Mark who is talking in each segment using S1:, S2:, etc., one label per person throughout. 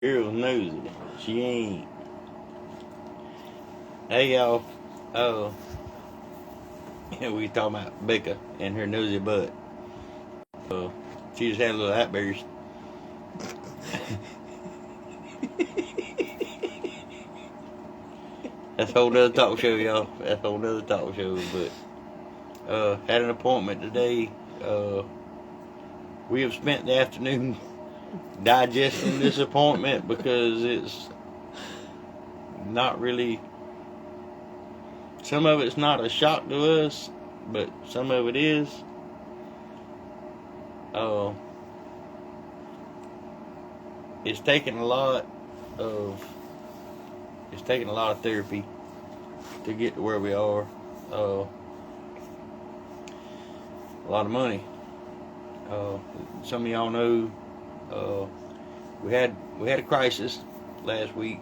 S1: Girl nosy. She ain't. Hey y'all. Oh, we talking about Becca and her nosy butt. She just had a little outburst. That's a whole nother talk show, y'all. That's a whole nother talk show. But had an appointment today. We have spent the afternoon digesting this appointment because it's not really. Some of it's not a shock to us, but some of it is. It's taken a lot of therapy to get to where we are. A lot of money. Some of y'all know we had a crisis last week.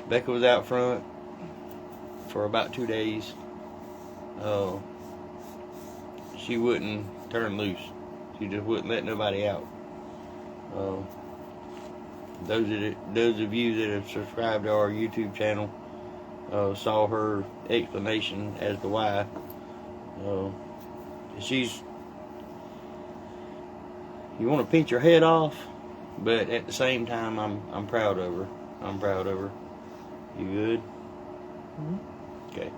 S1: Becca was out front for about 2 days. She wouldn't turn loose. She just wouldn't let nobody out. Those of you that have subscribed to our YouTube channel saw her explanation as to why. You want to pinch her head off, but at the same time, I'm proud of her. I'm proud of her. You good?
S2: Mm-hmm.
S1: Okay.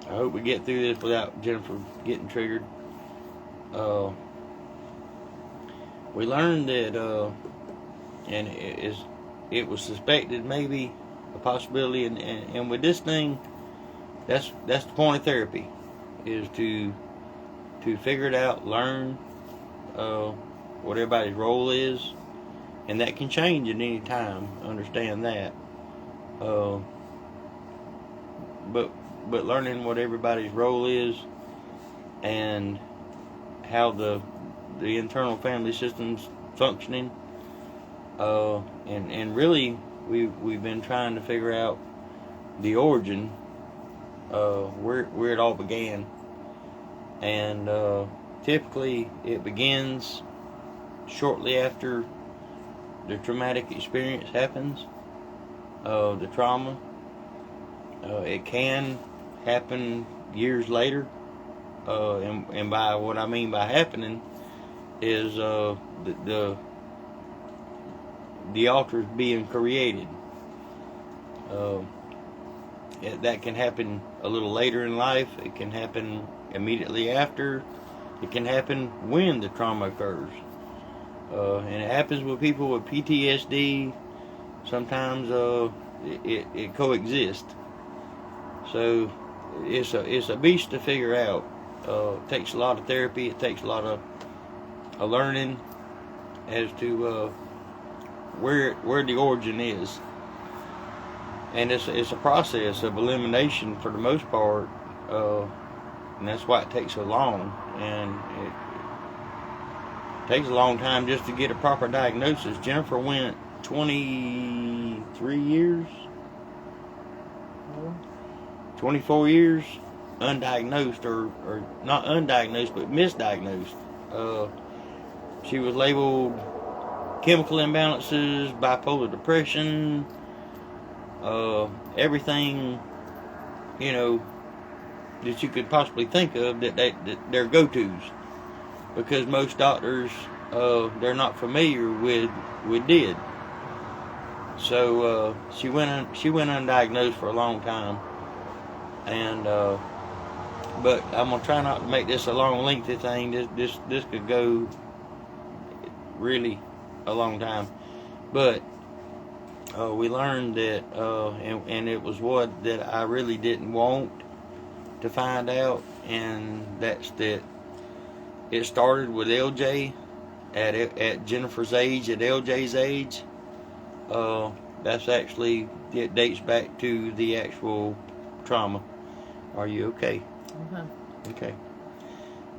S1: I hope we get through this without Jennifer getting triggered. We learned that, and it was suspected maybe a possibility, and with this thing, that's the point of therapy, is to figure it out, learn what everybody's role is, and that can change at any time. Understand that, but learning what everybody's role is and how the internal family system's functioning, and really we've been trying to figure out the origin, where it all began, and typically it begins shortly after the traumatic experience happens, the trauma. It can happen years later, and by what I mean by happening is the altars being created. That can happen a little later in life. It can happen immediately after. It can happen when the trauma occurs. And it happens with people with PTSD. Sometimes it coexists. So it's a beast to figure out. It takes a lot of therapy. It takes a lot of learning as to where the origin is. And it's a process of elimination for the most part, and that's why it takes so long. And it takes a long time just to get a proper diagnosis. Jennifer went 23 years, 24 years undiagnosed, or not undiagnosed, but misdiagnosed. She was labeled chemical imbalances, bipolar depression, everything, that you could possibly think of that they're go-tos, because most doctors, they're not familiar with D.I.D. So she went undiagnosed for a long time, and but I'm gonna try not to make this a long, lengthy thing. This could go really a long time, but we learned that, and it was what that I really didn't want to find out, and that's that it started with LJ at Jennifer's age, at LJ's age. That's actually, it dates back to the actual trauma. Are you okay? Okay.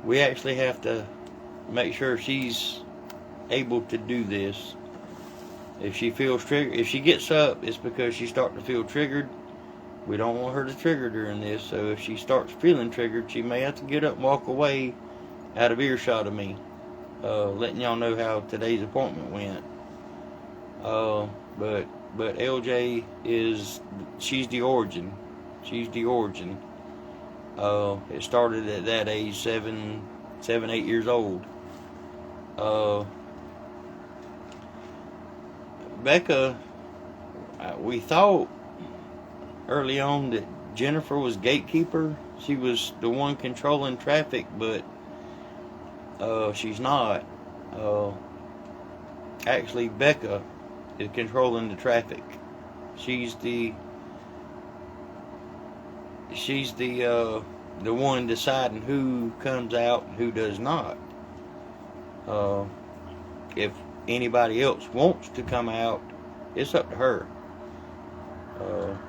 S1: We actually have to make sure she's able to do this. If she feels triggered, if she gets up, it's because she's starting to feel triggered. We don't want her to trigger during this, so if she starts feeling triggered, she may have to get up and walk away out of earshot of me. letting y'all know how today's appointment went. But LJ she's the origin. She's the origin. It started at that age, 8 years old. Becca, we thought early on that Jennifer was gatekeeper. She was the one controlling traffic, but she's not. Actually, Becca is controlling the traffic. She's the one deciding who comes out and who does not. If anybody else wants to come out, it's up to her.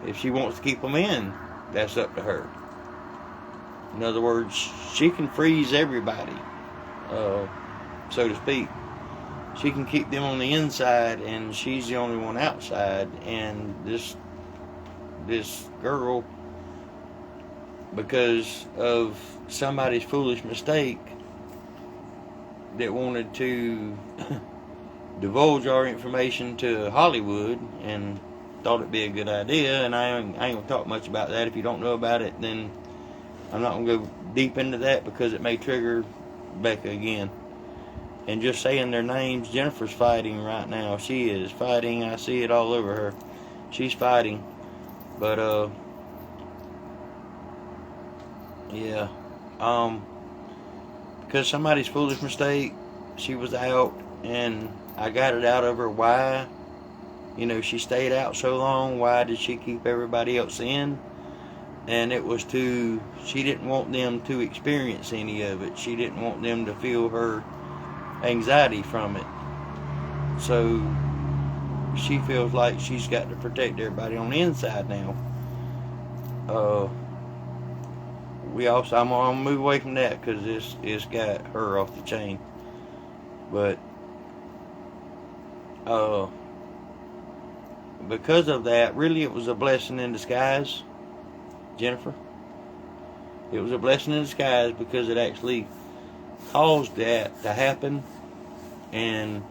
S1: If she wants to keep them in, that's up to her. In other words, she can freeze everybody, so to speak. She can keep them on the inside, and she's the only one outside. And this girl, because of somebody's foolish mistake that wanted to divulge our information to Hollywood and thought it'd be a good idea, and I ain't gonna talk much about that. If you don't know about it, then I'm not gonna go deep into that because it may trigger Becca again. And just saying their names, Jennifer's fighting right now. She is fighting. I see it all over her. She's fighting. But yeah. Because somebody's foolish mistake, she was out, and I got it out of her why, she stayed out so long. Why did she keep everybody else in? And it was she didn't want them to experience any of it. She didn't want them to feel her anxiety from it. So she feels like she's got to protect everybody on the inside now. I'm gonna move away from that because it's got her off the chain. But because of that, really it was a blessing in disguise, Jennifer. It was a blessing in disguise because it actually caused that to happen. And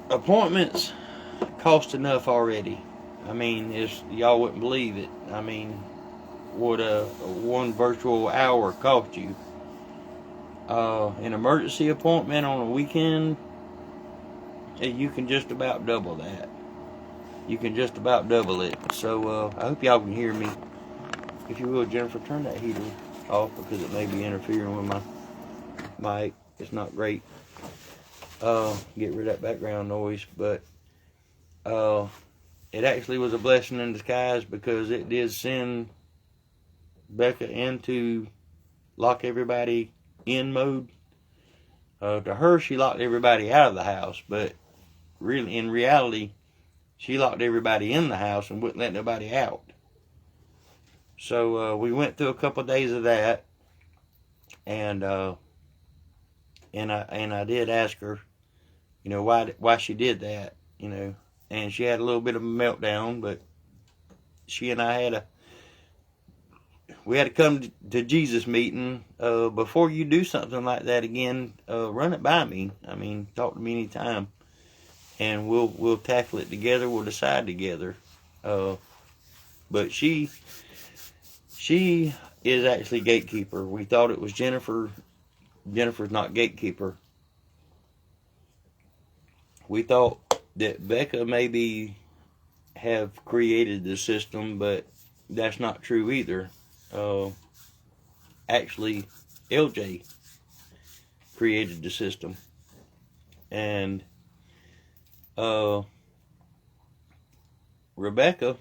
S1: appointments cost enough already. I mean, y'all wouldn't believe it. I mean, what a one virtual hour cost you. An emergency appointment on a weekend, you can just about double that. You can just about double it. So I hope y'all can hear me. If you will, Jennifer, turn that heater off because it may be interfering with my mic. It's not great. Get rid of that background noise. But it actually was a blessing in disguise because it did send Becca into lock everybody in mode. To her, she locked everybody out of the house, but really, in reality, she locked everybody in the house and wouldn't let nobody out. So we went through a couple of days of that, and I did ask her, why she did that, and she had a little bit of a meltdown, but she and I we had to come to Jesus meeting. Before you do something like that again, run it by me. I mean, talk to me anytime, and we'll tackle it together. We'll decide together. But she is actually gatekeeper. We thought it was Jennifer. Jennifer's not gatekeeper. We thought that Becca maybe have created the system, but that's not true either. Actually, LJ created the system, and Rebecca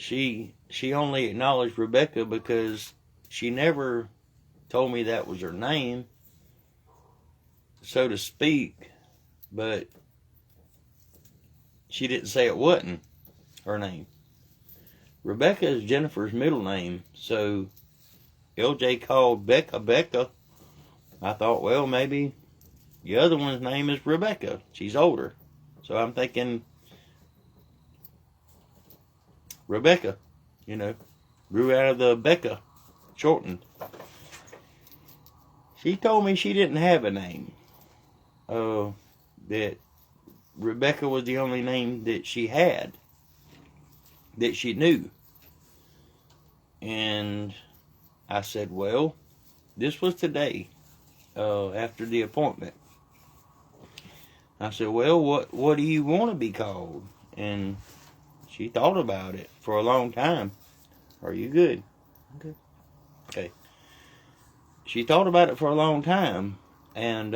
S1: she only acknowledged Rebecca because she never told me that was her name, so to speak, but she didn't say it wasn't her name. Rebecca is Jennifer's middle name, so LJ called Becca Becca. I thought, well, maybe the other one's name is Rebecca. She's older. So I'm thinking Rebecca, you know, grew out of the Becca shortened. She told me she didn't have a name. That Rebecca was the only name that she had, that she knew. And I said, well, this was today, after the appointment. I said, well, what do you want to be called? And she thought about it for a long time. Are you good?
S2: Good.
S1: Okay. She thought about it for a long time, and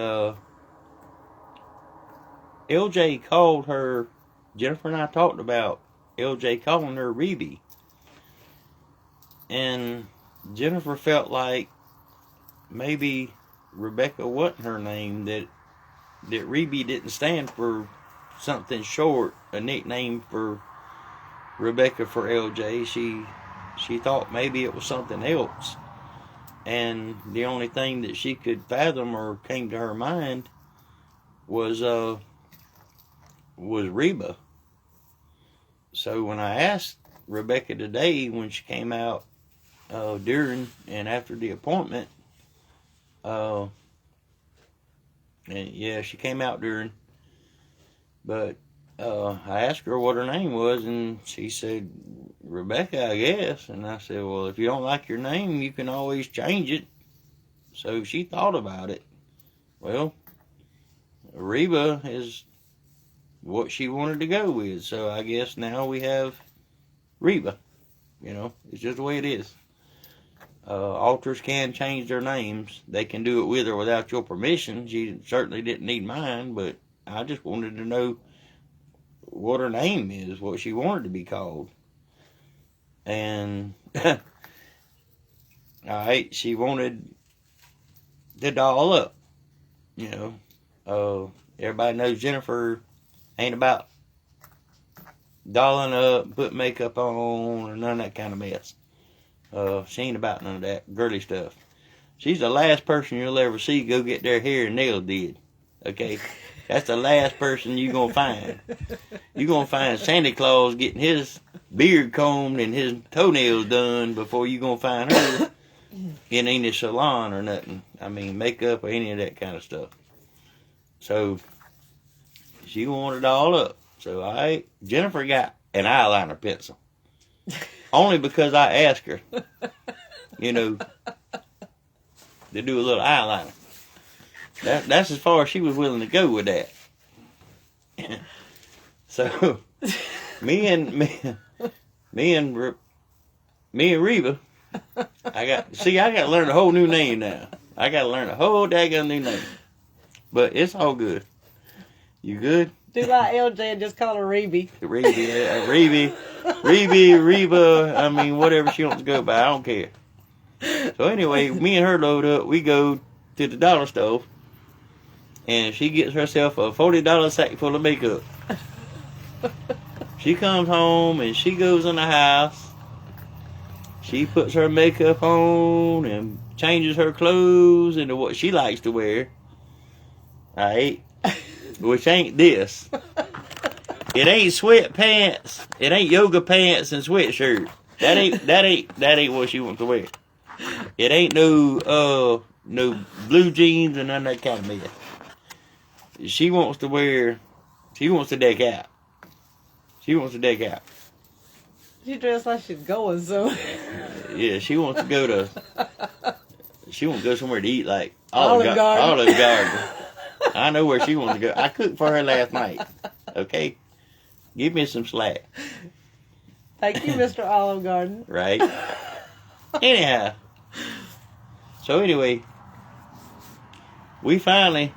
S1: LJ called her. Jennifer and I talked about LJ calling her Reby, and Jennifer felt like maybe Rebecca wasn't her name. That Reby didn't stand for something short, a nickname for Rebecca for LJ. She thought maybe it was something else. And the only thing that she could fathom or came to her mind was Reba. So when I asked Rebecca today, when she came out during and after the appointment, and yeah, she came out during, but I asked her what her name was, and she said Rebecca, I guess. And I said, well, if you don't like your name, you can always change it. So she thought about it. Well, Reba is what she wanted to go with. So I guess now we have Reba. You know, it's just the way it is. Altars can change their names. They can do it with or without your permission. She certainly didn't need mine, but I just wanted to know what her name is, what she wanted to be called. And alright, she wanted to doll up. You know, everybody knows Jennifer ain't about dolling up, put makeup on, or none of that kind of mess. She ain't about none of that girly stuff. She's the last person you'll ever see go get their hair and nails did. Okay? That's the last person you're going to find. You're going to find Santa Claus getting his beard combed and his toenails done before you're going to find her in any salon or nothing. I mean, makeup or any of that kind of stuff. So, she wanted it all up. So, Jennifer got an eyeliner pencil. Only because I asked her, you know, to do a little eyeliner. That's as far as she was willing to go with that. So, me and Reba, I got to learn a whole new name now. I got to learn a whole daggone new name. But it's all good. You good?
S2: Do like LJ and just call her Reby.
S1: Reba, I mean, whatever she wants to go by, I don't care. So anyway, me and her load up, we go to the dollar store, and she gets herself a $40 sack full of makeup. She comes home, and she goes in the house, she puts her makeup on, and changes her clothes into what she likes to wear. Alright? Which ain't this. It ain't sweatpants. It ain't yoga pants and sweatshirt. That ain't what she wants to wear. It ain't no blue jeans and none of that kind of mess. She wants to deck out. She wants to deck out.
S2: She dressed like she's going somewhere.
S1: Yeah, she wants to go somewhere to eat, like
S2: Olive
S1: Garden. I know where she wants to go. I cooked for her last night. Okay? Give me some slack.
S2: Thank you, Mr. Olive Garden.
S1: Right? Anyhow. So anyway, we finally,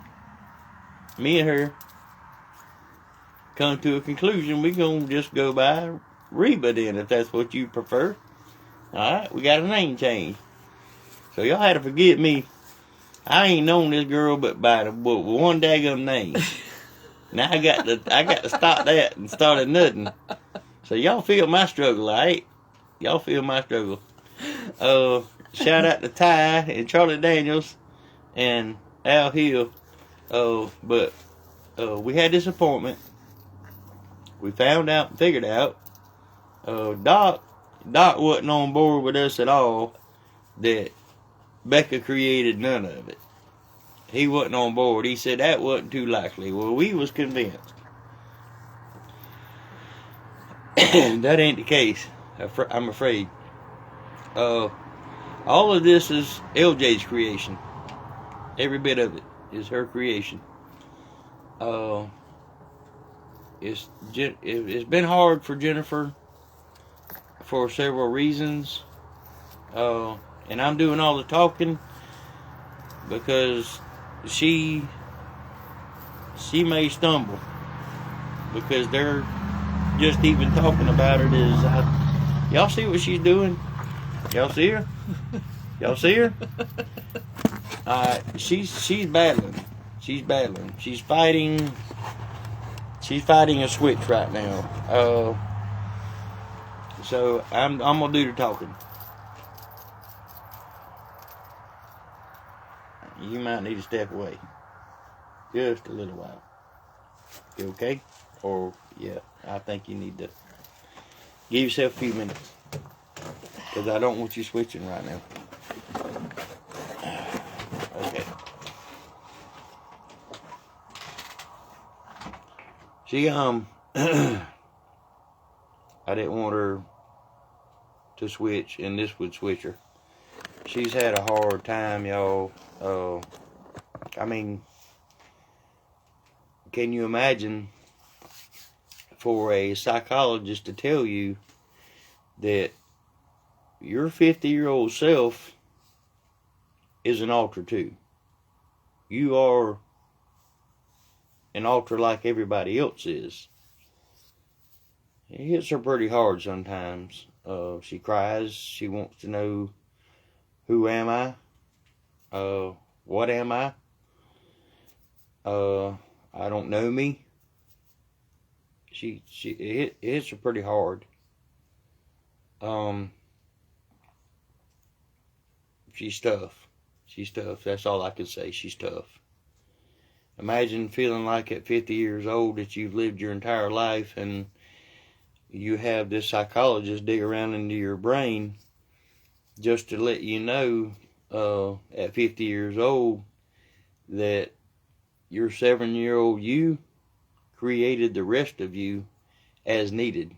S1: me and her, come to a conclusion. We're going to just go by Reba then, if that's what you prefer. Alright? We got a name change. So y'all had to forgive me. I ain't known this girl but by one daggone name. Now I got to stop that and start a nothing. So y'all feel my struggle, alright? Y'all feel my struggle. Shout out to Ty and Charlie Daniels and Al Hill. But we had this appointment. We found out and figured out Doc wasn't on board with us at all that Becca created none of it. He wasn't on board. He said that wasn't too likely. Well, we was convinced. That ain't the case. I'm afraid. All of this is LJ's creation. Every bit of it is her creation. It's been hard for Jennifer for several reasons. And I'm doing all the talking because she may stumble because they're just even talking about it y'all see what she's doing? Y'all see her? Y'all see her? She's battling. She's battling. She's fighting a switch right now. So I'm gonna do the talking. You might need to step away. Just a little while. You okay? Or, yeah, I think you need to give yourself a few minutes. Because I don't want you switching right now. Okay. She, I didn't want her to switch, and this would switch her. She's had a hard time, y'all. I mean, can you imagine for a psychologist to tell you that your 50-year-old self is an alter too? You are an alter like everybody else is. It hits her pretty hard sometimes. She cries. She wants to know, who am I? What am I? I don't know me. It hits her pretty hard. She's tough. She's tough. That's all I can say. She's tough. Imagine feeling like at 50 years old that you've lived your entire life and you have this psychologist dig around into your brain just to let you know at 50 years old that your 7-year-old you created the rest of you as needed.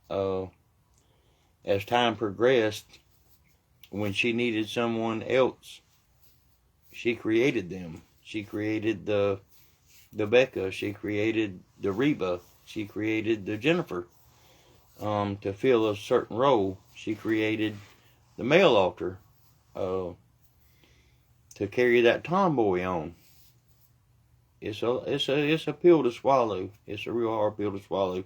S1: As time progressed, when she needed someone else, she created them. She created the Becca. She created the Reba. She created the Jennifer to fill a certain role. She created the male altar to carry that tomboy on. It's a pill to swallow. It's a real hard pill to swallow.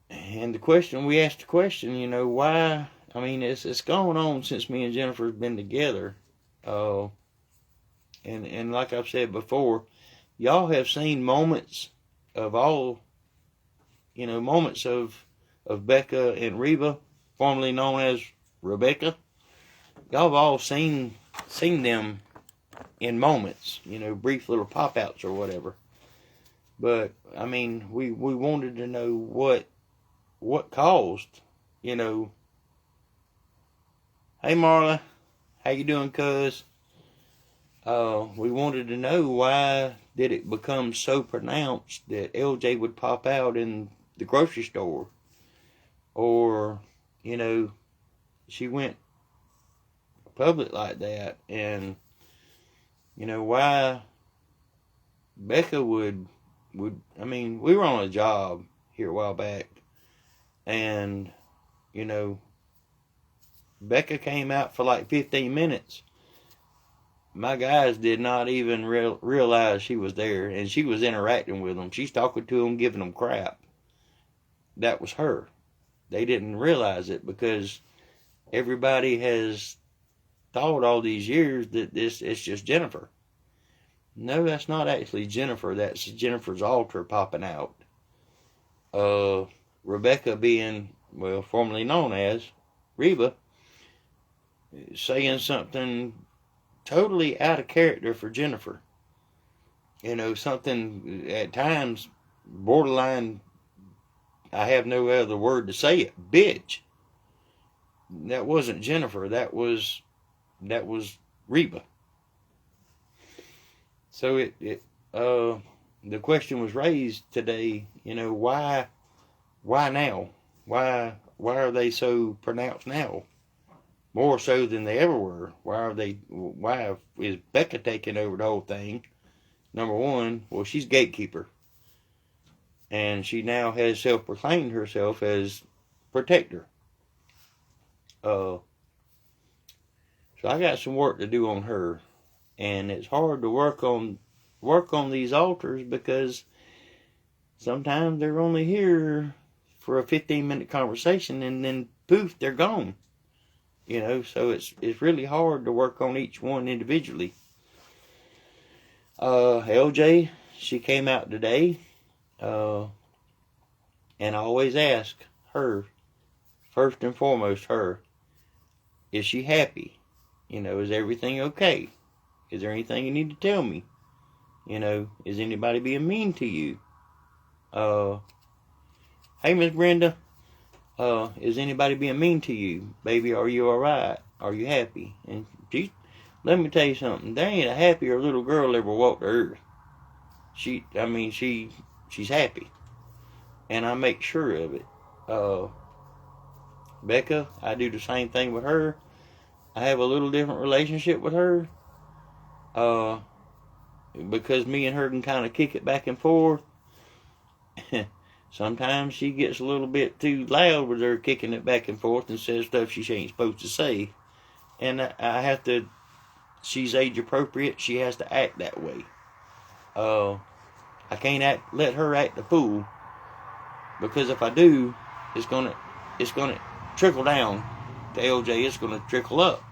S1: And we asked the question, why? I mean, it's gone on since me and Jennifer's been together. And like I've said before, y'all have seen moments of moments of Becca and Reba, formerly known as Rebecca. Y'all have all seen them in moments, brief little pop-outs or whatever. But, I mean, we wanted to know what caused, Hey, Marla, how you doing, cuz? We wanted to know why did it become so pronounced that LJ would pop out in the grocery store, or she went public like that, and why Becca would I mean, we were on a job here a while back, and Becca came out for like 15 minutes. My guys did not even realize she was there, and she was interacting with them. She's talking to them, giving them crap. That was her. They didn't realize it because everybody has thought all these years that it's just Jennifer. No, that's not actually Jennifer. That's Jennifer's altar popping out. Rebecca being, formerly known as Reba, saying something totally out of character for Jennifer. Something at times borderline, I have no other word to say it, bitch. That wasn't Jennifer. That was Reba. So the question was raised today. Why now? Why are they so pronounced now? More so than they ever were. Why is Becca taking over the whole thing? Number one, well, she's gatekeeper. And she now has self-proclaimed herself as protector. So I got some work to do on her. And it's hard to work on these altars because sometimes they're only here for a 15-minute conversation and then poof, they're gone. So it's really hard to work on each one individually. LJ, she came out today, and I always ask her, first and foremost, is she happy? Is everything okay? Is there anything you need to tell me? Is anybody being mean to you? Hey, Miss Brenda, is anybody being mean to you? Baby, are you alright? Are you happy? And let me tell you something. There ain't a happier little girl ever walked the earth. She's happy. And I make sure of it. Becca, I do the same thing with her. I have a little different relationship with her. Because me and her can kind of kick it back and forth. Sometimes she gets a little bit too loud with her kicking it back and forth and says stuff she ain't supposed to say. And I have to, she's age appropriate, she has to act that way. I can't let her act the fool, because if I do, it's gonna trickle down to LJ, it's gonna trickle up.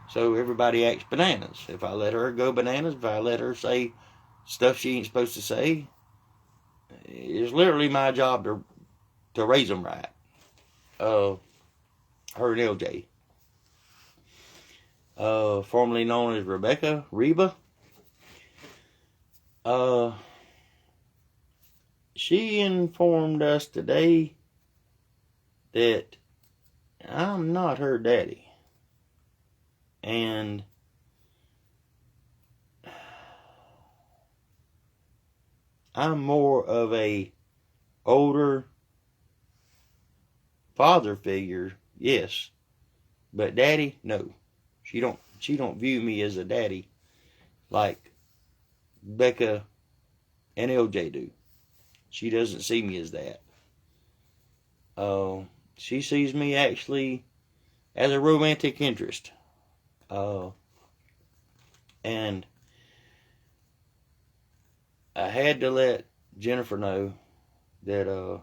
S1: So everybody acts bananas. If I let her go bananas, if I let her say stuff she ain't supposed to say, it's literally my job to raise them right. Her and LJ. Formerly known as Reba. She informed us today that I'm not her daddy. And I'm more of a older father figure, yes. But daddy, no. She don't view me as a daddy like Becca and LJ do. She doesn't see me as that. She sees me actually as a romantic interest. And I had to let Jennifer know that I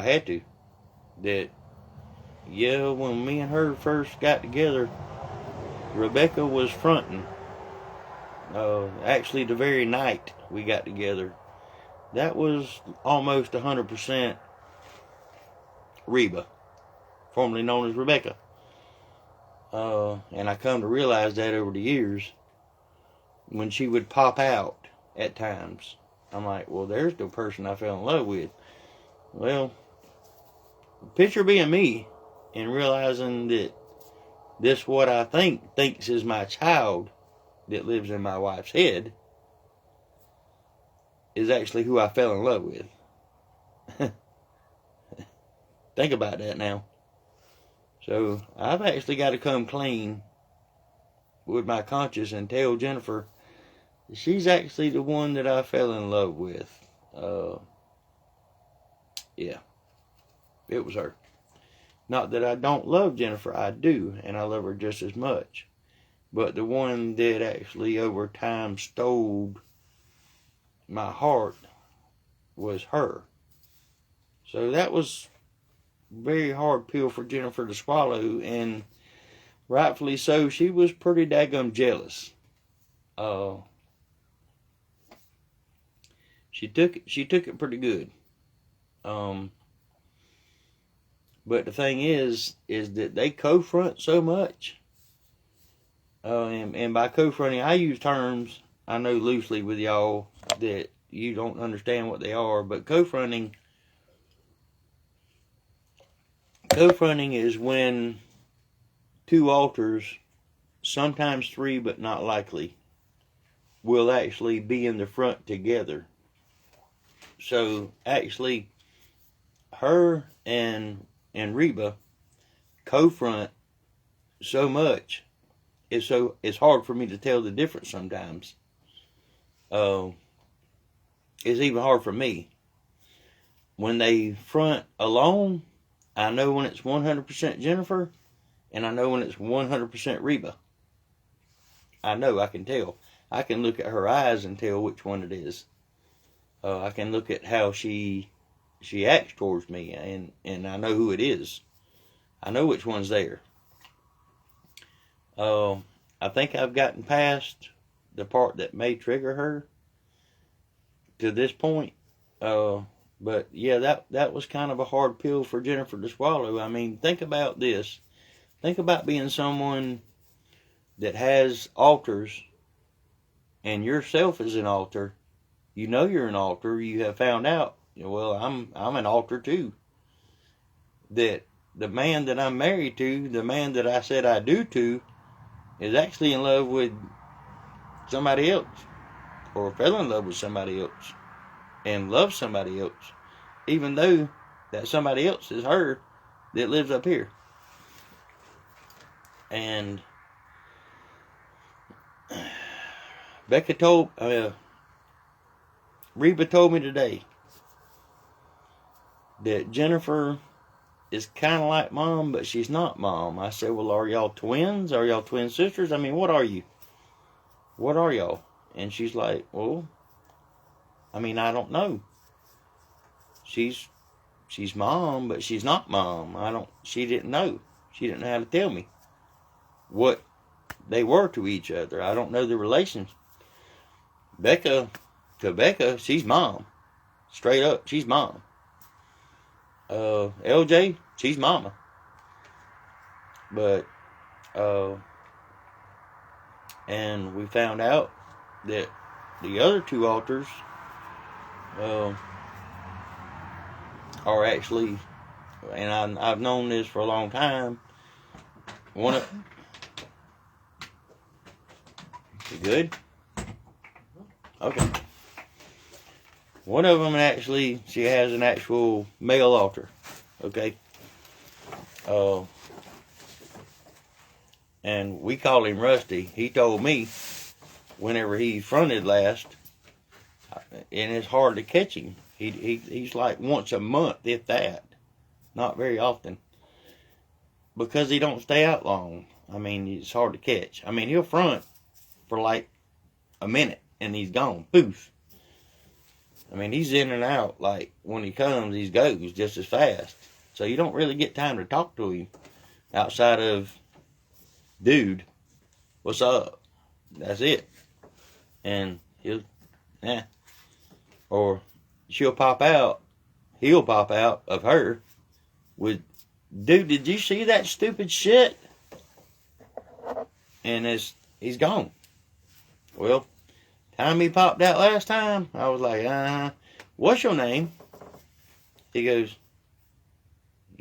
S1: had to. That, yeah, when me and her first got together, Rebecca was fronting. Actually, the very night we got together, that was almost 100% Reba, formerly known as Rebecca. And I come to realize that over the years, when she would pop out at times, I'm like, well, there's the person I fell in love with. Well, picture being me and realizing that this what I thinks is my child that lives in my wife's head is actually who I fell in love with. Think about that now. So I've actually got to come clean with my conscience and tell Jennifer she's actually the one that I fell in love with. Yeah, it was her. Not that I don't love Jennifer, I do, and I love her just as much. But the one that actually over time stole my heart was her. So that was a very hard pill for Jennifer to swallow, and rightfully so. She was pretty daggum jealous. She took it pretty good. But the thing is that they co-front so much. And by co-fronting, I use terms I know loosely with y'all that you don't understand what they are, but co-fronting is when two altars, sometimes three but not likely, will actually be in the front together. So actually her and Reba co-front so much, it's hard for me to tell the difference sometimes. It's even hard for me. When they front alone, I know when it's 100% Jennifer, and I know when it's 100% Reba. I know, I can tell. I can look at her eyes and tell which one it is. I can look at how she acts towards me, and I know who it is. I know which one's there. I think I've gotten past the part that may trigger her to this point. But yeah, that was kind of a hard pill for Jennifer to swallow. I mean, think about this. Think about being someone that has altars, and yourself is an altar. You know you're an altar. You have found out, well, I'm an altar too. That the man that I'm married to, the man that I said I do to, is actually in love with somebody else, or fell in love with somebody else, and loves somebody else, even though that somebody else is her that lives up here. And Reba told me today that Jennifer is kind of like Mom, but she's not Mom. I said, well, are y'all twins? Are y'all twin sisters? I mean, what are you? What are y'all? And she's like, well, I mean, I don't know. She's Mom, but she's not Mom. She didn't know. She didn't know how to tell me what they were to each other. I don't know the relations. Becca, she's Mom. Straight up, she's Mom. LJ, she's Mama. But, and we found out that the other two altars, are actually, and I've known this for a long time. You good? Okay. One of them actually, she has an actual male altar. Okay. And we call him Rusty. He told me whenever he fronted last, and it's hard to catch him. He's like once a month, if that. Not very often. Because he don't stay out long. I mean, it's hard to catch. I mean, he'll front for like a minute and he's gone. Poof. I mean, he's in and out. Like, when he comes, he goes just as fast. So you don't really get time to talk to him outside of, dude, what's up? That's it. And he'll, or he'll pop out of her with, dude, did you see that stupid shit? And he's gone. Well, time he popped out last time, I was like, what's your name? He goes,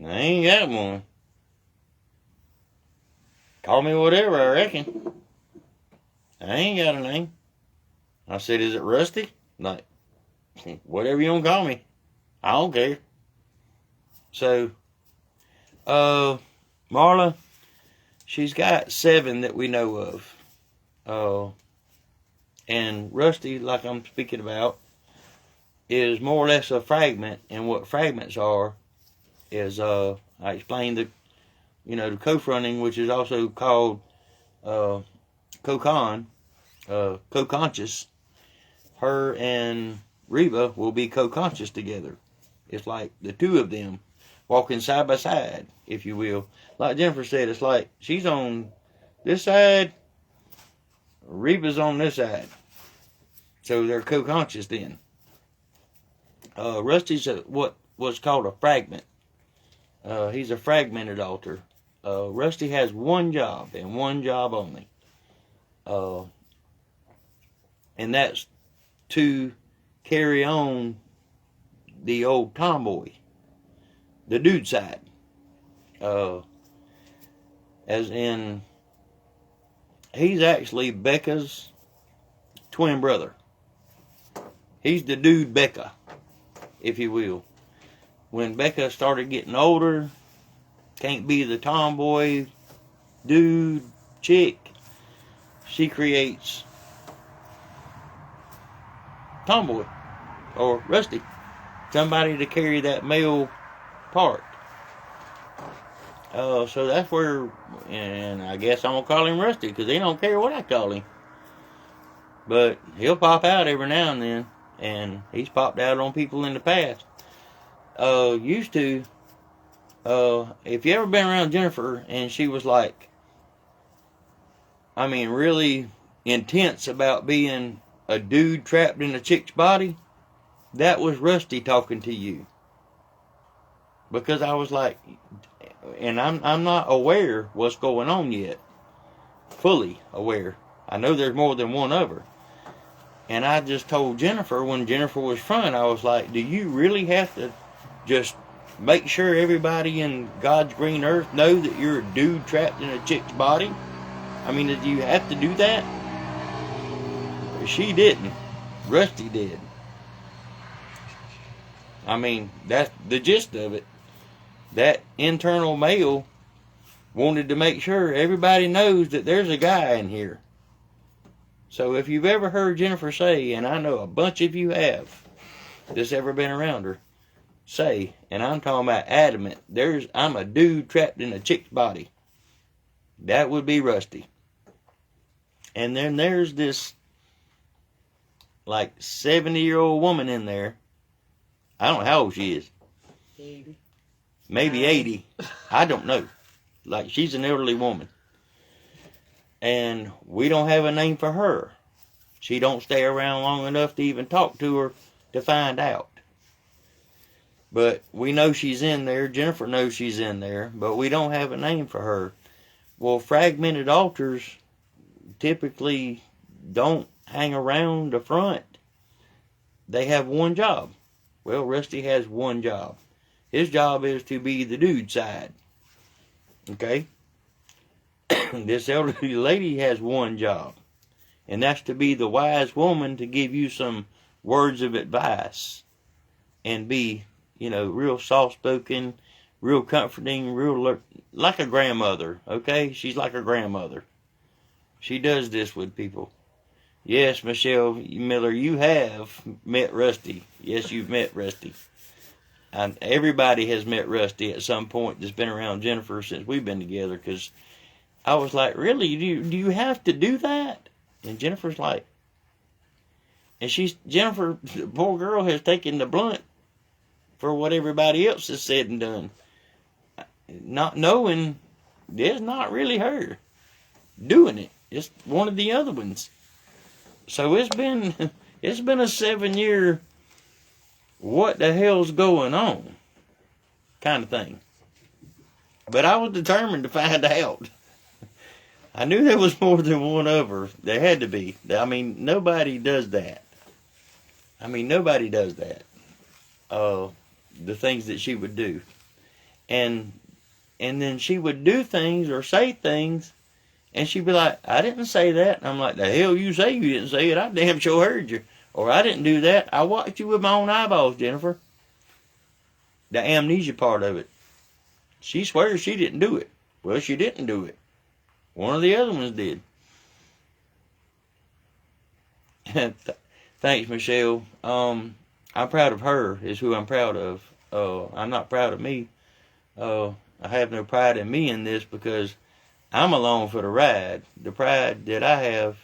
S1: I ain't got one. Call me whatever, I reckon. I ain't got a name. I said, is it Rusty? Like, whatever you want to call me. I don't care. So, Marla, she's got 7 that we know of. And Rusty, like I'm speaking about, is more or less a fragment. And what fragments are is, I explained the co-fronting, which is also called co-con, co-conscious. Her and Reba will be co-conscious together. It's like the two of them walking side by side, if you will. Like Jennifer said, it's like she's on this side, Reba's on this side. So they're co-conscious then. Rusty's what's called a fragment. He's a fragmented altar. Rusty has one job and one job only. and that's to carry on the old tomboy, the dude side. As in, he's actually Becca's twin brother. He's the dude Becca, if you will. When Becca started getting older, can't be the tomboy, dude, chick, she creates tomboy or Rusty, somebody to carry that male part. So that's where, and I guess I'm gonna call him Rusty because he don't care what I call him. But he'll pop out every now and then, and he's popped out on people in the past. Used to, if you ever been around Jennifer and she was like, I mean, really intense about being a dude trapped in a chick's body, that was Rusty talking to you. Because I was like, and I'm not aware what's going on yet. Fully aware. I know there's more than one of her. And I just told Jennifer when Jennifer was front, I was like, do you really have to just make sure everybody in God's green earth know that you're a dude trapped in a chick's body? I mean, did you have to do that? She didn't. Rusty did. I mean, that's the gist of it. That internal male wanted to make sure everybody knows that there's a guy in here. So if you've ever heard Jennifer say, and I know a bunch of you have, that's ever been around her, say, and I'm talking about adamant, I'm a dude trapped in a chick's body. That would be Rusty. And then there's this like 70-year-old woman in there. I don't know how old she is.
S2: 80.
S1: Maybe 80. I don't know. Like, she's an elderly woman. And we don't have a name for her. She don't stay around long enough to even talk to her to find out. But we know she's in there. Jennifer knows she's in there. But we don't have a name for her. Well, fragmented altars typically don't hang around the front. They have one job. Well, Rusty has one job. His job is to be the dude side. Okay? This elderly lady has one job. And that's to be the wise woman to give you some words of advice. And be, real soft-spoken, real comforting, real like a grandmother. Okay? She's like a grandmother. She does this with people. Yes, Michelle Miller, you have met Rusty. Yes, you've met Rusty. And everybody has met Rusty at some point that's been around Jennifer since we've been together. Because I was like, really? Do you have to do that? And Jennifer's like, and Jennifer, the poor girl, has taken the blunt for what everybody else has said and done. Not knowing it's not really her doing it. It's one of the other ones. So it's been a 7-year what the hell's going on kind of thing. But I was determined to find out. I knew there was more than one of her. There had to be. I mean, nobody does that. The things that she would do. And then she would do things or say things, and she'd be like, I didn't say that. And I'm like, the hell you say you didn't say it? I damn sure heard you. Or I didn't do that. I watched you with my own eyeballs, Jennifer. The amnesia part of it. She swears she didn't do it. Well, she didn't do it. One of the other ones did. Thanks, Michelle. I'm proud of her, is who I'm proud of. I'm not proud of me. I have no pride in me in this because I'm along for the ride. The pride that I have.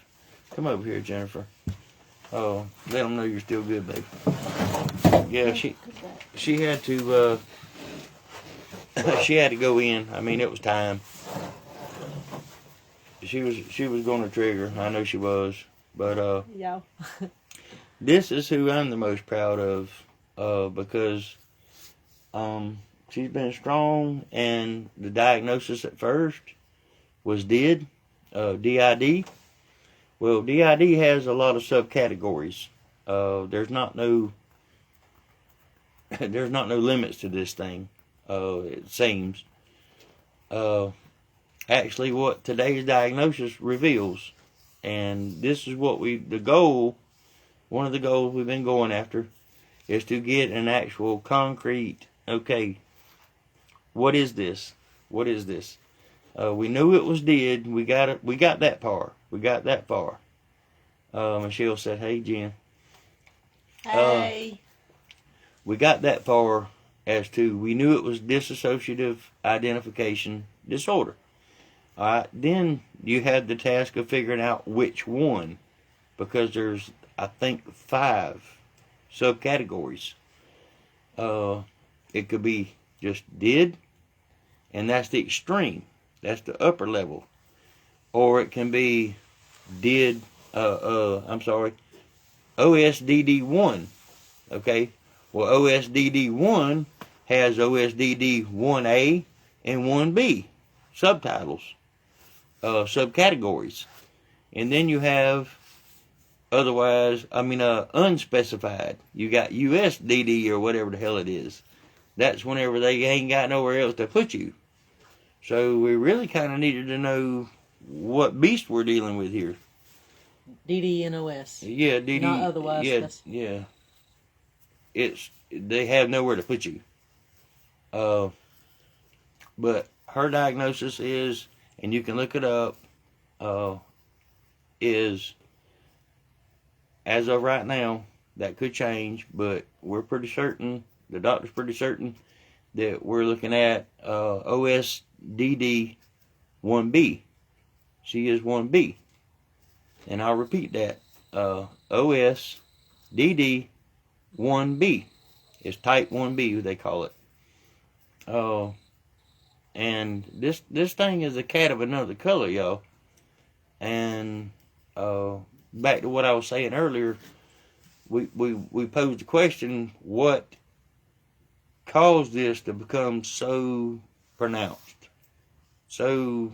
S1: Come over here, Jennifer. Let them know you're still good, baby. Yeah, she had to she had to go in. I mean, it was time. She was going to trigger. I know she was, but
S2: Yeah.
S1: this is who I'm the most proud of because she's been strong, and the diagnosis at first was D.I.D, Well, D.I.D has a lot of subcategories. There's not no there's not no limits to this thing. It seems. Actually, what today's diagnosis reveals, and this is what the goal, one of the goals we've been going after, is to get an actual concrete. Okay, what is this? What is this? We knew it was D.I.D. We got it. We got that far. We got that far. Michelle said, "Hey, Jen."
S2: Hey.
S1: We got that far as to we knew it was dissociative identification disorder. All right. Then you had the task of figuring out which one, because there's, I think, 5 subcategories. It could be just D.I.D, and that's the extreme. That's the upper level. Or it can be D.I.D, OSDD1. Okay? Well, OSDD1 has OSDD1A and 1B subtitles, subcategories. And then you have unspecified. You got USDD or whatever the hell it is. That's whenever they ain't got nowhere else to put you. So we really kind of needed to know what beast we're dealing with here.
S2: DDNOS.
S1: Yeah, DD.
S2: Not otherwise.
S1: Yeah. They have nowhere to put you. But her diagnosis is, and you can look it up, is, as of right now, that could change, but we're pretty certain, the doctor's pretty certain, that we're looking at OSDD 1B. She is 1B. And I'll repeat that. OSDD 1B. It's type 1B, they call it. And this thing is a cat of another color, y'all. And back to what I was saying earlier, we posed the question, what caused this to become so pronounced? So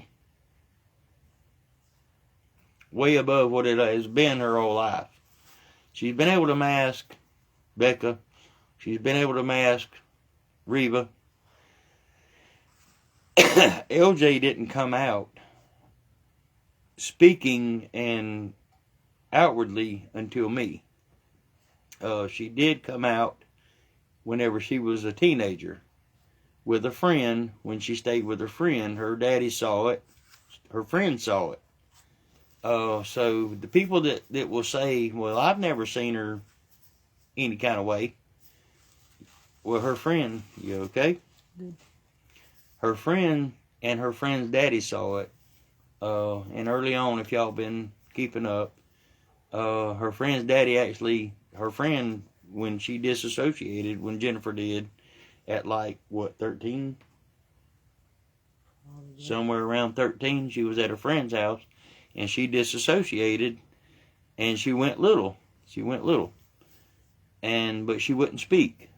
S1: way above what it has been her whole life. She's been able to mask Becca. She's been able to mask Reba. LJ didn't come out speaking and outwardly until me. She did come out whenever she was a teenager with a friend. When she stayed with her friend, her daddy saw it. Her friend saw it. So the people that will say, well, I've never seen her any kind of way. Well, her friend, you okay?
S2: Good. Her
S1: friend and her friend's daddy saw it. And early on, if y'all been keeping up, her friend's daddy actually, her friend, when she disassociated, when Jennifer did, at 13? Somewhere around 13, she was at her friend's house, and she disassociated, and she went little. But she wouldn't speak.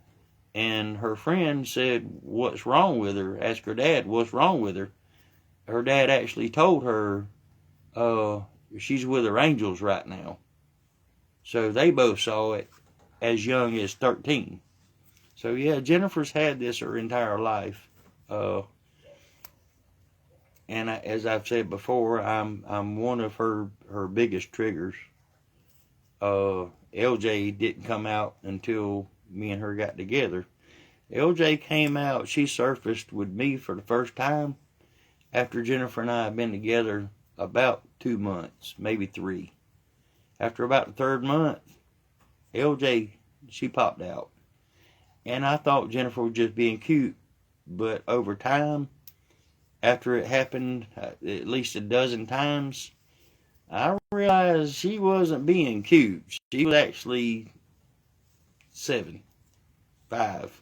S1: And her friend said, what's wrong with her? Asked her dad, what's wrong with her? Her dad actually told her, she's with her angels right now. So they both saw it as young as 13. So yeah, Jennifer's had this her entire life. And as I've said before, I'm one of her biggest triggers. LJ didn't come out until me and her got together. LJ came out, she surfaced with me for the first time after Jennifer and I had been together about 2 months, maybe 3. After about the 3rd month, LJ, she popped out. And I thought Jennifer was just being cute. But over time, after it happened at least a dozen times, I realized she wasn't being cute. She was actually 7, 5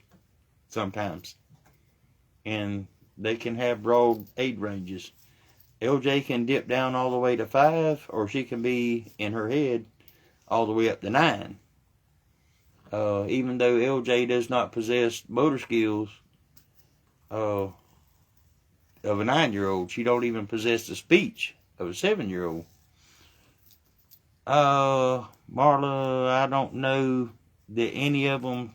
S1: sometimes. And they can have broad age ranges. LJ can dip down all the way to 5, or she can be, in her head, all the way up to 9. Even though LJ does not possess motor skills of a 9-year-old, she don't even possess the speech of a 7-year-old. Marla, I don't know that any of them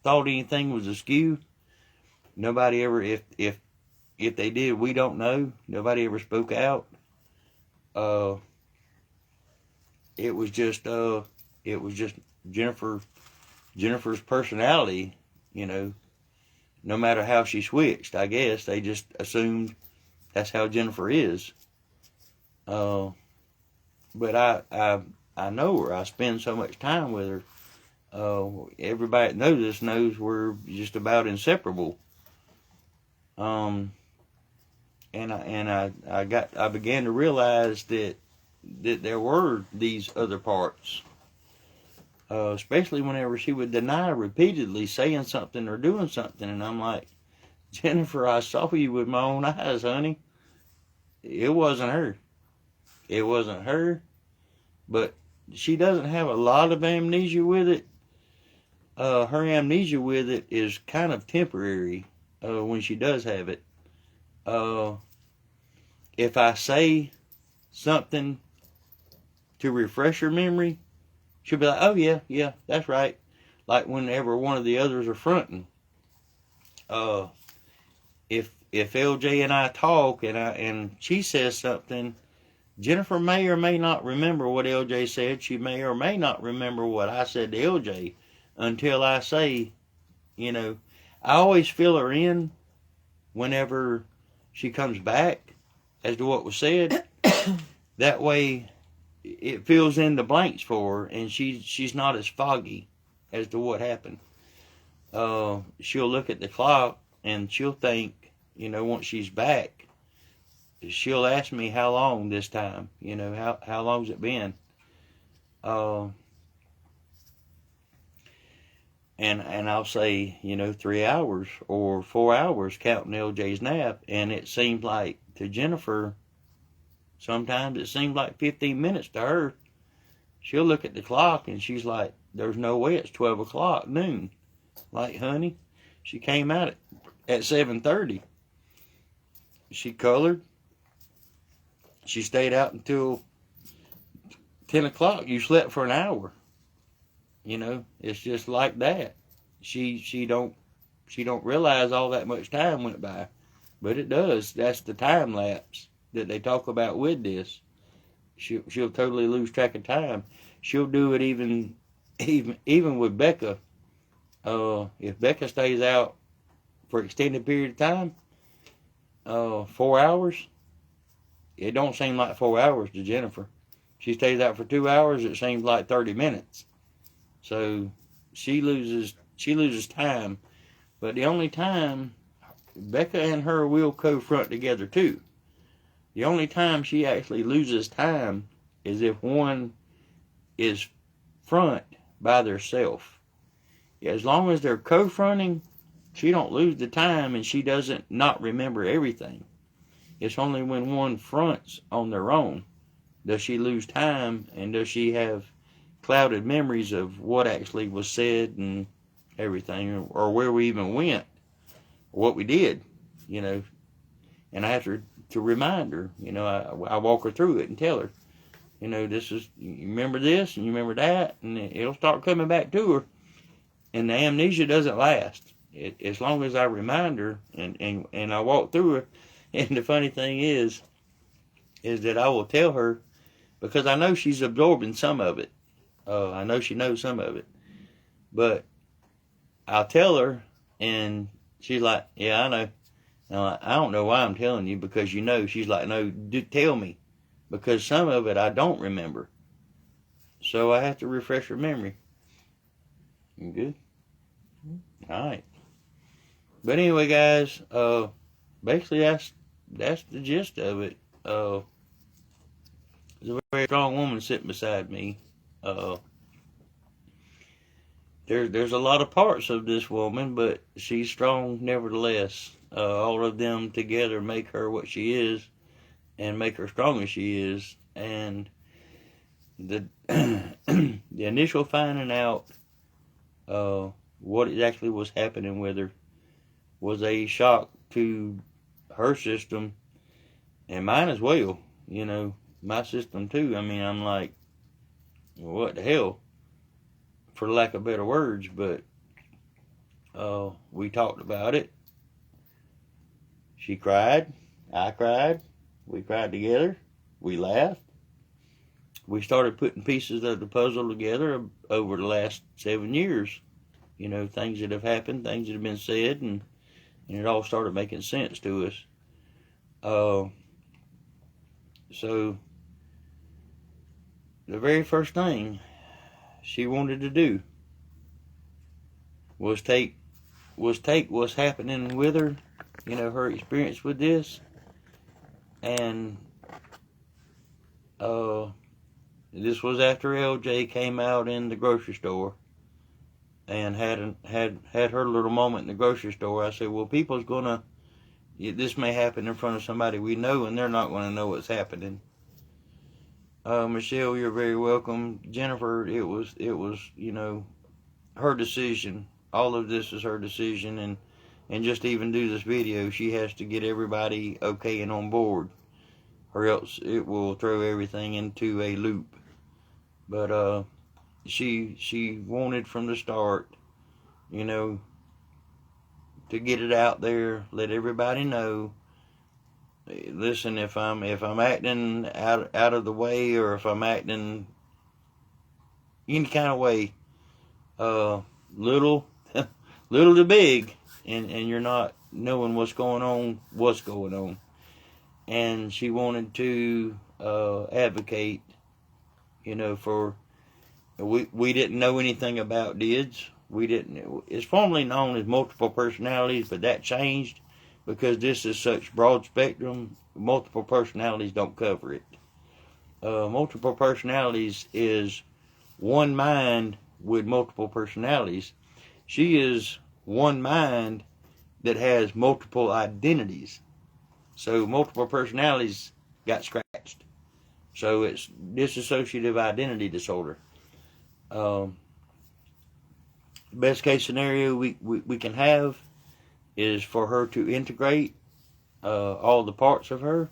S1: thought anything was askew. Nobody ever, if they did, we don't know. Nobody ever spoke out. It was just Jennifer's personality, you know. No matter how she switched, I guess they just assumed that's how Jennifer is. But I know her. I spend so much time with her. Everybody that knows us knows we're just about inseparable. And I began to realize that there were these other parts. Especially whenever she would deny repeatedly saying something or doing something, and I'm like, Jennifer, I saw you with my own eyes, honey. It wasn't her. It wasn't her. But she doesn't have a lot of amnesia with it. Her amnesia with it is kind of temporary when she does have it. If I say something to refresh her memory, she'll be like, oh yeah, that's right. Like whenever one of the others are fronting. If LJ and I talk and she says something, Jennifer may or may not remember what LJ said. She may or may not remember what I said to LJ until I say, you know, I always fill her in whenever she comes back as to what was said. That way it fills in the blanks for her and she's not as foggy as to what happened. She'll look at the clock and she'll think, you know, once she's back, she'll ask me how long this time, you know, how long's it been? And I'll say, you know, 3 hours or 4 hours counting LJ's nap. And it seems like to Jennifer, sometimes it seems like 15 minutes to her. She'll look at the clock and she's like, there's no way it's 12 o'clock, noon. Like, honey, she came out at 7:30. She colored. She stayed out until 10 o'clock. You slept for an hour. You know, it's just like that. She don't realize all that much time went by, but it does. That's the time lapse that they talk about with this. She'll totally lose track of time. She'll do it even with Becca. If Becca stays out for an extended period of time, 4 hours, it don't seem like 4 hours to Jennifer. She stays out for 2 hours, it seems like 30 minutes. So she loses time. But the only time Becca and her will co-front together too. The only time she actually loses time is if one is front by theirself. As long as they're co-fronting, she don't lose the time and she doesn't not remember everything. It's only when one fronts on their own does she lose time and does she have clouded memories of what actually was said and everything, or where we even went, or what we did, you know. And I have to remind her, you know, I walk her through it and tell her, you know, this is, you remember this and you remember that, and it'll start coming back to her. And the amnesia doesn't last. As long as I remind her and I walk through her. And the funny thing is that I will tell her, because I know she's absorbing some of it. I know she knows some of it. But I'll tell her, and she's like, yeah, I know. Now, I don't know why I'm telling you, because you know. She's like, no, tell me. Because some of it I don't remember. So I have to refresh her memory. You good? All right. But anyway, guys, basically that's the gist of it. There's a very strong woman sitting beside me. There's a lot of parts of this woman, but she's strong nevertheless. All of them together make her what she is, and make her strong as she is. And the the initial finding out what exactly was happening with her was a shock to her system and mine as well. You know, my system too. I mean, I'm like, well, what the hell, for lack of better words. But we talked about it. She cried, I cried, we cried together, we laughed. We started putting pieces of the puzzle together over the last 7 years. You know, things that have happened, things that have been said, and it all started making sense to us. So the very first thing she wanted to do was take what's happening with her, you know, her experience with this, and this was after LJ came out in the grocery store and had her little moment in the grocery store. I said, well, people's gonna, this may happen in front of somebody we know, and they're not gonna know what's happening. Michelle, you're very welcome. Jennifer, it was, you know, her decision. All of this is her decision, and just to even do this video, she has to get everybody okay and on board, or else it will throw everything into a loop. But she wanted from the start, you know, to get it out there, let everybody know. Listen, if I'm acting out of the way, or if I'm acting any kind of way, little little to big, and you're not knowing what's going on. And she wanted to advocate, you know, for, we didn't know anything about D.I.Ds. We didn't. It's formerly known as multiple personalities, but that changed because this is such broad spectrum. Multiple personalities don't cover it. Multiple personalities is one mind with multiple personalities. She is one mind that has multiple identities. So multiple personalities got scratched. So it's dissociative identity disorder. Best case scenario we can have is for her to integrate all the parts of her.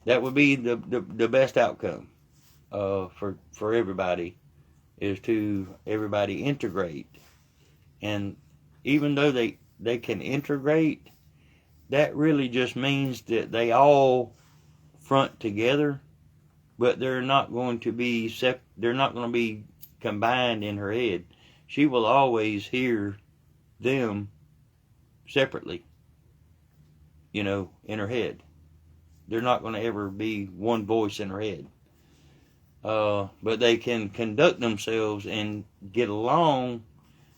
S1: That would be the best outcome for everybody, is to everybody integrate. And even though they can integrate, that really just means that they all front together, but they're not going to be they're not going to be combined in her head. She will always hear them separately, you know, in her head. They're not going to ever be one voice in her head. But they can conduct themselves and get along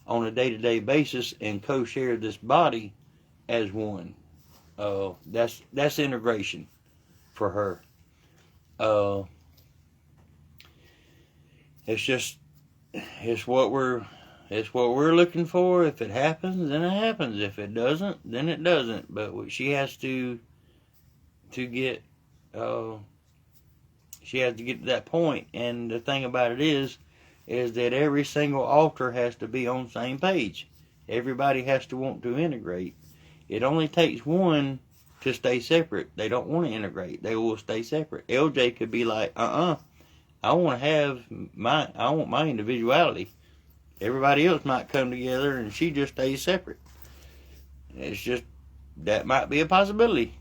S1: on a day-to-day basis and co-share this body as one. That's integration for her. It's what we're looking for. If it happens, then it happens. If it doesn't, then it doesn't. But she has to get to that point. And the thing about it is that every single altar has to be on the same page. Everybody has to want to integrate. It only takes one to stay separate. They don't want to integrate. They will stay separate. LJ could be like, I want my individuality. Everybody else might come together and she just stays separate. It's just, that might be a possibility.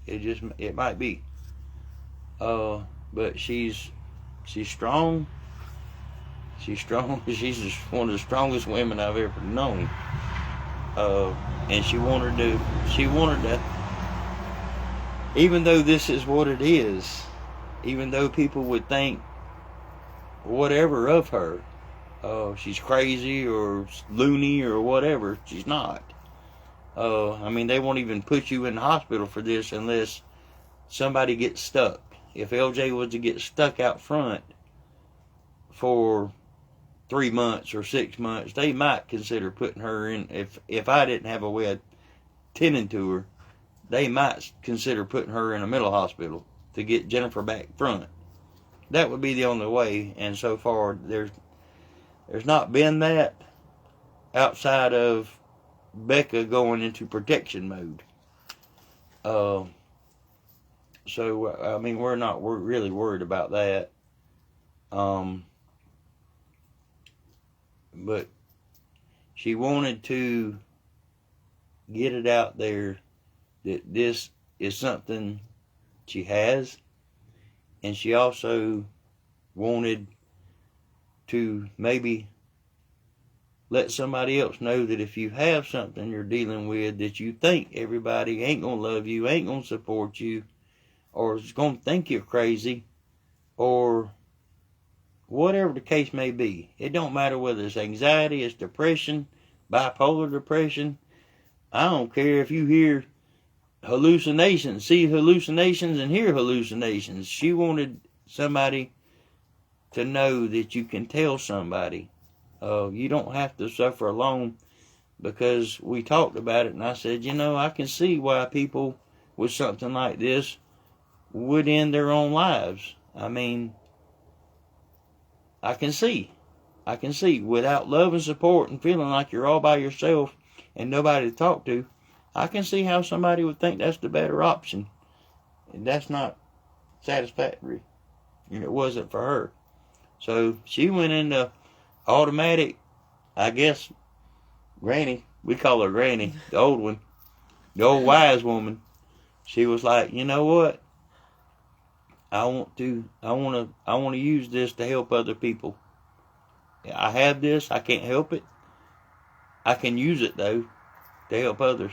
S1: It might be. But she's strong. She's strong. She's just one of the strongest women I've ever known. And she wanted to, even though this is what it is, even though people would think whatever of her, she's crazy or loony or whatever, she's not. I mean, they won't even put you in the hospital for this unless somebody gets stuck. If LJ was to get stuck out front for 3 months or 6 months, they might consider putting her in. If I didn't have a way of tending to her, they might consider putting her in a mental hospital to get Jennifer back front. That would be the only way. And so far, there's not been that outside of Becca going into protection mode. So I mean, we're really worried about that. But she wanted to get it out there that this is something she has, and she also wanted to maybe let somebody else know that if you have something you're dealing with that you think everybody ain't gonna love you, ain't gonna support you, or is gonna think you're crazy, or whatever the case may be. It don't matter whether it's anxiety, it's depression, bipolar depression. I don't care if you hear hallucinations, see hallucinations and hear hallucinations. She wanted somebody to know that you can tell somebody. You don't have to suffer alone, because we talked about it and I said, I can see why people with something like this would end their own lives. I mean, I can see without love and support and feeling like you're all by yourself and nobody to talk to. I can see how somebody would think that's the better option. And that's not satisfactory. And it wasn't for her. So she went into automatic, I guess, Granny. We call her Granny, the old one, the old wise woman. She was like, you know what? I want to use this to help other people. I have this. I can't help it. I can use it though to help others.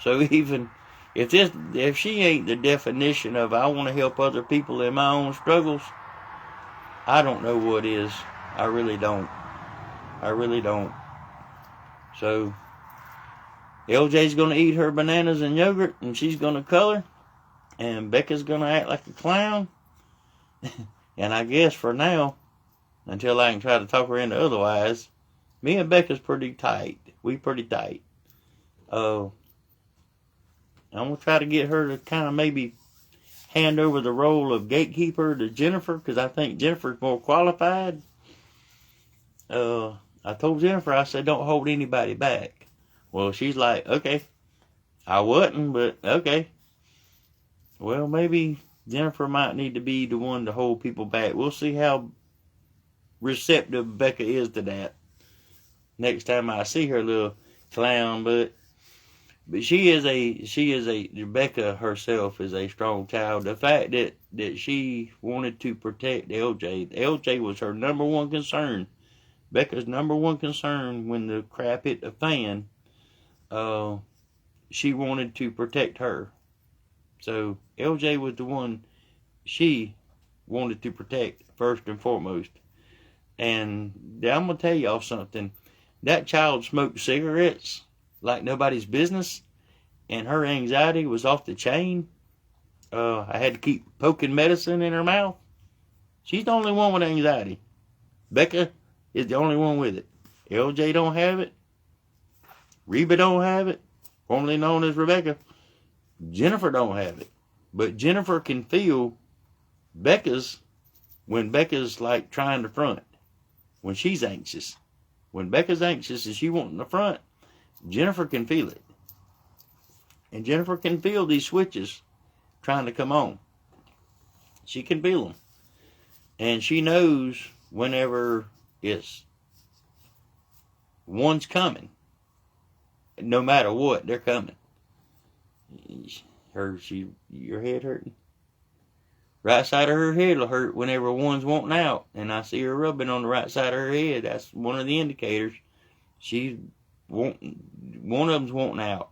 S1: So even if she ain't the definition of I want to help other people in my own struggles, I don't know what is. I really don't. So LJ's gonna eat her bananas and yogurt, and she's gonna color, and Becca's gonna act like a clown. And I guess for now, until I can try to talk her into otherwise, me and Becca's pretty tight. We pretty tight. I'm gonna try to get her to kind of maybe hand over the role of gatekeeper to Jennifer, because I think Jennifer's more qualified. I told Jennifer, I said, don't hold anybody back. Well, she's like, okay. I wasn't, but okay. Well, maybe Jennifer might need to be the one to hold people back. We'll see how receptive Becca is to that next time I see her little clown. But Rebecca herself is a strong child. The fact that she wanted to protect LJ was her number one concern. Becca's number one concern when the crap hit the fan. She wanted to protect her. So LJ was the one she wanted to protect first and foremost. And I'm going to tell y'all something. That child smoked cigarettes like nobody's business, and her anxiety was off the chain. I had to keep poking medicine in her mouth. She's the only one with anxiety. Becca is the only one with it. LJ don't have it. Reba don't have it, formerly known as Rebecca. Jennifer don't have it. But Jennifer can feel when Becca's like trying to front, when she's anxious. When Becca's anxious and she wanting to front, Jennifer can feel it. And Jennifer can feel these switches trying to come on. She can feel them. And she knows whenever one's coming. No matter what, they're coming. Your head hurting? Right side of her head will hurt whenever one's wanting out. And I see her rubbing on the right side of her head. That's one of the indicators. One of them's wanting out.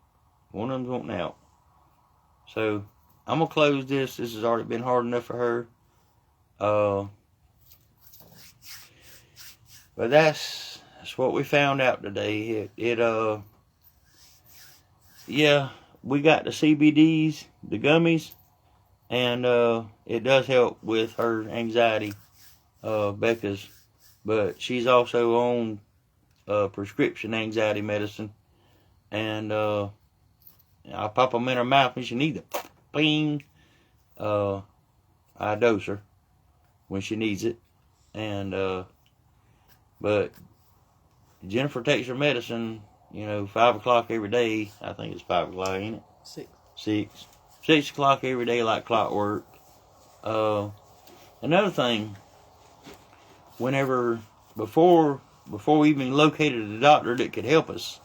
S1: So I'm going to close this. This has already been hard enough for her. But that's what we found out today. We got the CBDs, the gummies, and it does help with her anxiety, Becca's. But she's also on prescription anxiety medicine, and I pop them in her mouth and she needs it. Bing. I dose her when she needs it, and but Jennifer takes her medicine, 5 o'clock every day. I think it's 5 o'clock, ain't it?
S2: 6.
S1: 6. 6 o'clock every day like clockwork. Another thing, before we even located a doctor that could help us,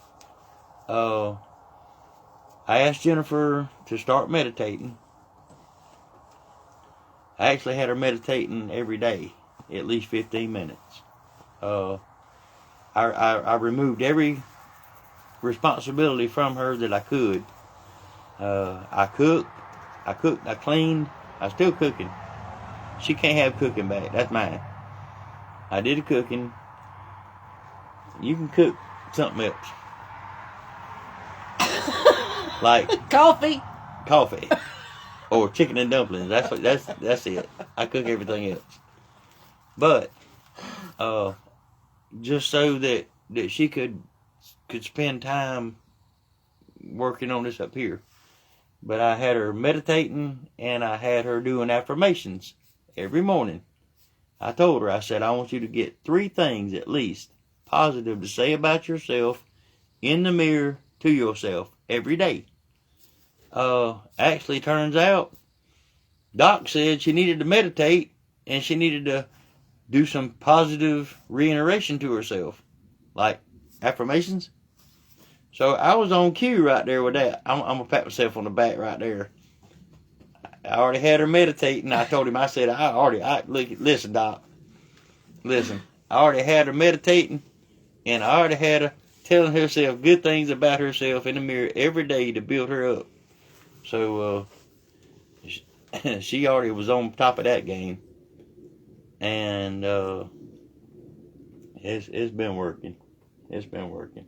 S1: I asked Jennifer to start meditating. I actually had her meditating every day, at least 15 minutes. I removed every responsibility from her that I could. I cooked, I cleaned, I still cooking. She can't have cooking back, that's mine. I did the cooking. You can cook something else. Like
S2: coffee.
S1: Or chicken and dumplings. That's it. I cook everything else. But just so that she could spend time working on this up here. But I had her meditating and I had her doing affirmations every morning. I told her, I said, I want you to get 3 things at least positive to say about yourself in the mirror to yourself every day. Actually turns out Doc said she needed to meditate and she needed to do some positive reiteration to herself, like affirmations. So I was on cue right there with that. I'm gonna pat myself on the back right there. I already had her meditating. I told him, I said, listen, Doc, listen. I already had her meditating, and I already had her telling herself good things about herself in the mirror every day to build her up. So she already was on top of that game, and it's been working. It's been working,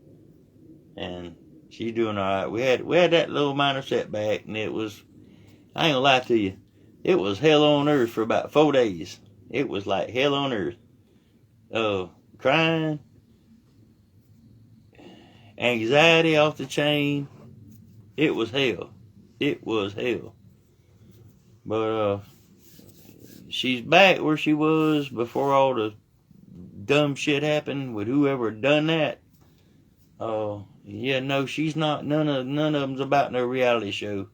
S1: and she's doing all right. We had that little minor setback, and it was, I ain't gonna lie to you, it was hell on earth for about 4 days. It was like hell on earth. Crying, anxiety off the chain. It was hell. It was hell. But she's back where she was before all the dumb shit happened with whoever done that. Yeah, no, she's not. None of them's about no reality show.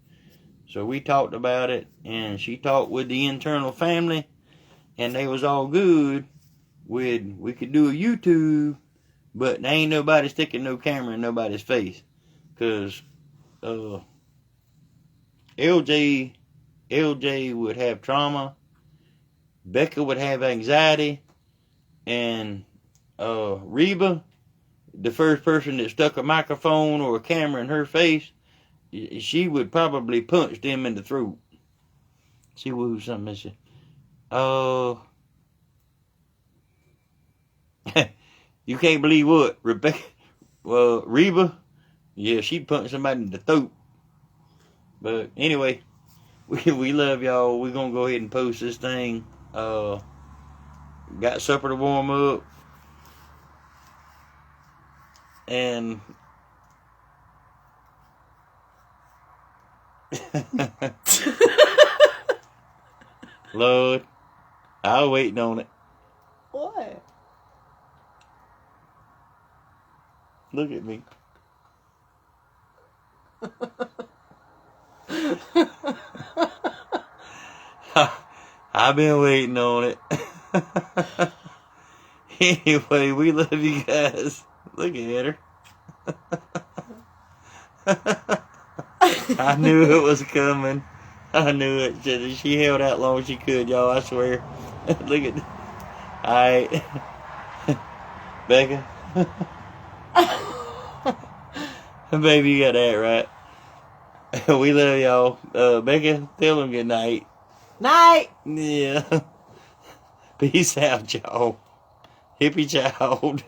S1: So we talked about it, and she talked with the internal family, and they was all good with, we could do a YouTube, but there ain't nobody sticking no camera in nobody's face, cause LJ would have trauma, Becca would have anxiety, and Reba, the first person that stuck a microphone or a camera in her face, she would probably punch them in the throat. See who something missing. You can't believe what? Reba, yeah, she'd punch somebody in the throat. But anyway, we love y'all. We're gonna go ahead and post this thing. Got supper to warm up. And Lord, I was waiting on it.
S2: What?
S1: Look at me. I've been waiting on it. Anyway, we love you guys. Look at her. I knew it was coming. I knew it. She held out long as she could, y'all. I swear. Look at. Alright. Becca. Baby, you got that right. We love y'all. Becca, tell them good night.
S2: Night.
S1: Yeah. Peace out, y'all. Hippie child.